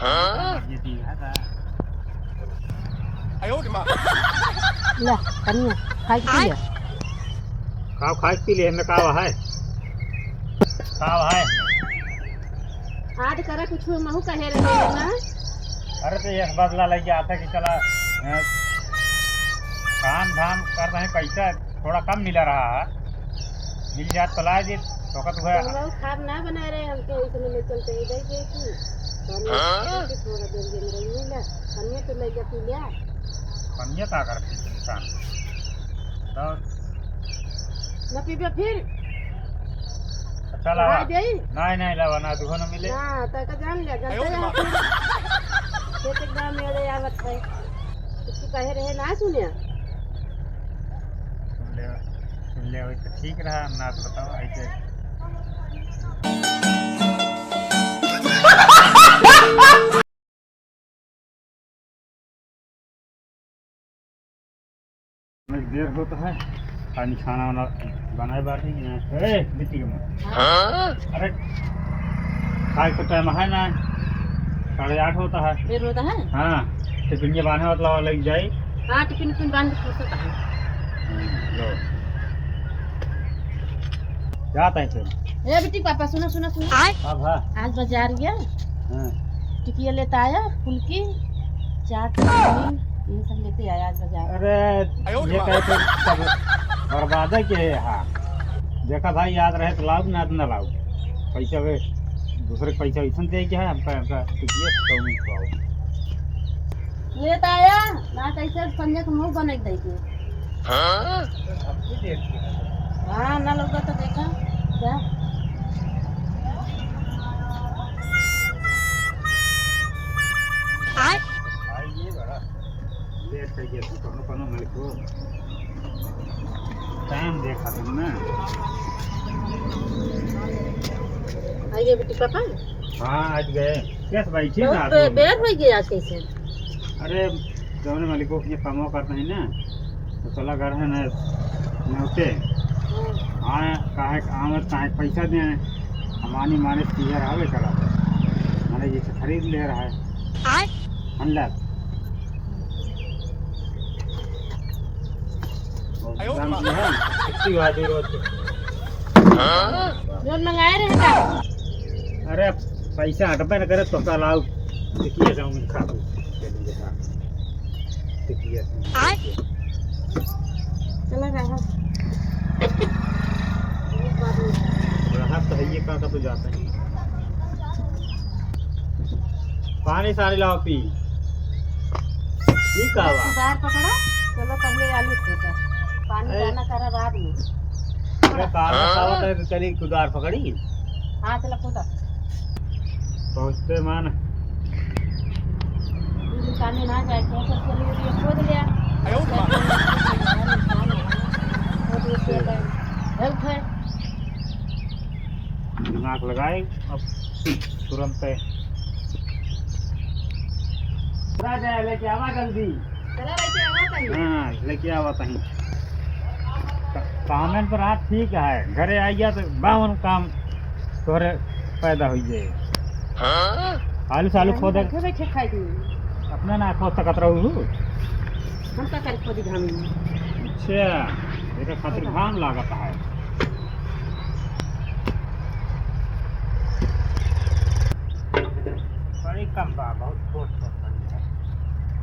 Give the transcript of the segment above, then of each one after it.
ये चीज है था ले कनिया खाई पी ले खाओ खाए पी ले में कावा है आज करे कुछ महू कहे रहे ना। अरे तो एक बदला लग गया था कि चला काम धाम कर रहे हैं, पैसा थोड़ा कम मिल रहा है, मिल जात तो ला जी तो का तो है हम खाद ना बना रहे हमके इसमें ले चलते इधर के की थोड़ा देर दिन रही ना कनिया तो ले जा पी लिया कन्या का करती इंसान तो ना पीबे फिर चला नहीं नहीं लावा ना दुखो न मिले हां त का जान ले जानते हैं खेत एकदम मेरे आवत है कुछ कहे रहे ना सुनिया सुन ले वही तो ठीक रहा ना तो बताओ ऐसे देर होता है पानी खाना वाना बनाए बाकी मिट्टी के मत अरे खाए का टाइम है ना 8:30 होता है देर होता है हाँ टिफिन के बांधे मतलब लग जाए हां टिफिन बांध के सोता है लो जाता है फिर ए बेटी पापा सुनो अब हाँ आज बाजार गया हाँ टिकिया लेता आया फुल्की चाट चटनी ये सब लेते आया आज बाजार। अरे ये कहते सब बर्बाद है कि हाँ देखा भाई याद रहे तो लाओ ना ना लाओ पैसा वे दूसरे पैसा ऐसा दे के है हमका टिकिया तो नहीं पाओ लेता आया ना कैसे संजय को मुंह बना दे के हां ना लोग तो देखा क्या ये बड़ा लेट कर गया तो कोनो मेरे को टाइम देखा तुमने आइए बेटी पापा हाँ आज गए कैसे भाई ठीक है बेर हो गया आज कैसे अरे जौने मालिक को ये काम करते हैं ना तो चला घर है ना नौते हाँ काहे आमद काहे पैसा दे हमारी माने क्लियर आवे करा माने जैसे खरीद ले रहा है अनलैक जो मंगाए रहे का अरे पैसा हटबे न करे तो का लाओ देखिए जाऊंगी खा दो चला रहा तो है ये का तो जाता है पानी सारी लाओ पी ठीक है बाहर पकड़ा चलो पहले आलू खोटा पानी डालना करा बाद में अरे कार बताओ तो चली कुदार पकड़ी हां चला खोटा पहुंचते मान दुकान में ना जाए तो सब चली ये खोद लिया दिमाग लगाए अब तुरंत लेके आवा जल्दी चला लेके आवा कहीं हाँ लेके आवा कहीं कामन पर हाथ ठीक है घरे आ गया तो बावन काम तोरे पैदा हो जाए आलू सालू खोद बैठे खाई दी अपना ना खोद सकत रहू हम का कर खोदी घाम में अच्छा एक खातिर घाम लागत है बड़ी कम बा बहुत छोट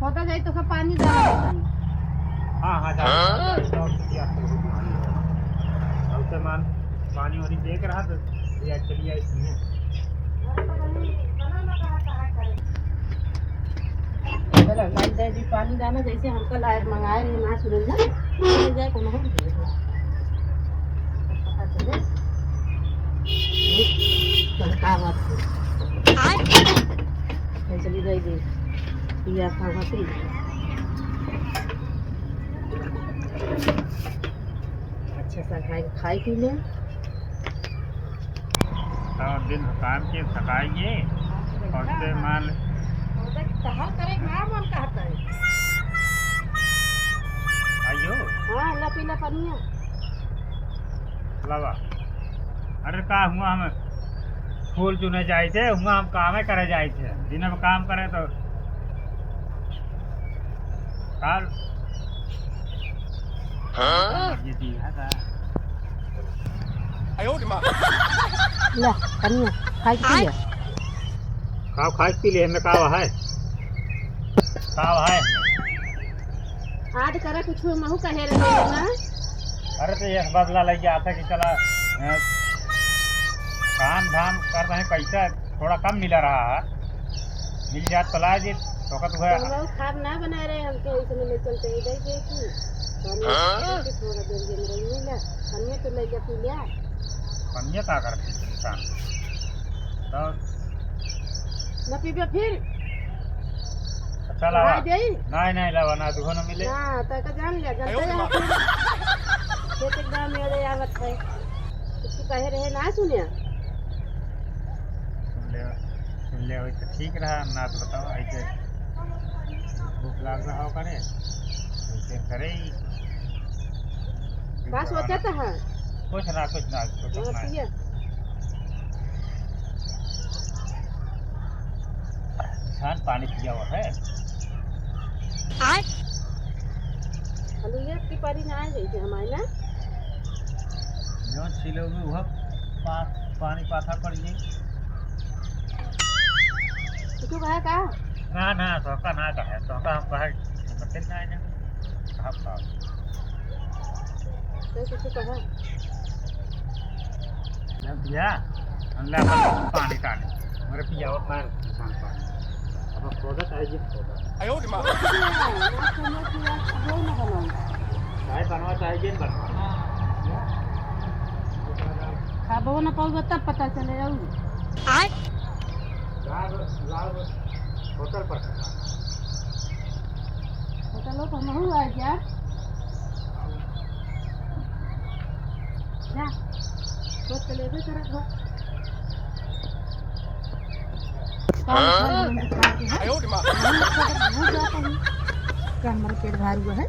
खोदा जाए तो का पानी डाला हाँ मान पानी वानी देख रहा तो या चलिए इसमें पानी डालना जैसे हमको लायक मंगाए रहे ना सुरेंद्र ना जाए को नहीं पता चले का बात है चली गई दे पिया खाती अच्छा सा खाई पी ले दिन काम के थकाइए और से मान कहा करे ना मन कहता है आइयो हां ला पीला पानिया लावा अरे का हुआ हम फूल चुने जाए थे हुआ हम काम करे जाए थे दिन में काम करे तो काल ये चीज है का ला कनिया खाई पी लिया खाओ खाई पी ले में कावा है आज करे कुछ महू कहे रहे ना। अरे तो ये बदला लग गया था कि चला काम धाम कर रहे हैं, पैसा थोड़ा कम मिला रहा है, मिल जात तो ला जी तो का तो है हम खाब ना बना रहे हमके इसने ले चलते इधर के की तो थोड़ा देर दिन रही ना हमने तो ले जा पी लिया कन्या का करती इंसान तो ना पीबे फिर चला आ जाई नहीं लवा ना दुखो न मिले हां त का जान लिया जानते हैं खेत एकदम मेरे आवत है कुछ कहे रहे ना सुनिया सुन ले वही तो ठीक रहा ना तो बताओ ऐसे भूख लाग रहा हो करे ऐसे करे ही बस सोचता है कुछ ना पिया इंसान पानी पिया हुआ है हलुया की पारी ना आ जाई हमारे ना जो सिलो में वह पानी पाथा पड़ गई तू कहा का ना तो का ना का है तो का हम कहे मतलब ना है कहा का तो कुछ कहा जब दिया अल्लाह पानी टाने मेरे पिया और मार इंसान पानी अब प्रोडक्ट है जी प्रोडक्ट आयो रे मां चाय बनवा चाय जिन बनवा खाबो ना पाऊगा तब पता चले जाऊ लाल होटल पर होटल तो हम हुआ क्या जा सोच के ले दे तेरा घर आयो रे मां क्या हमारा पेट भारी हुआ है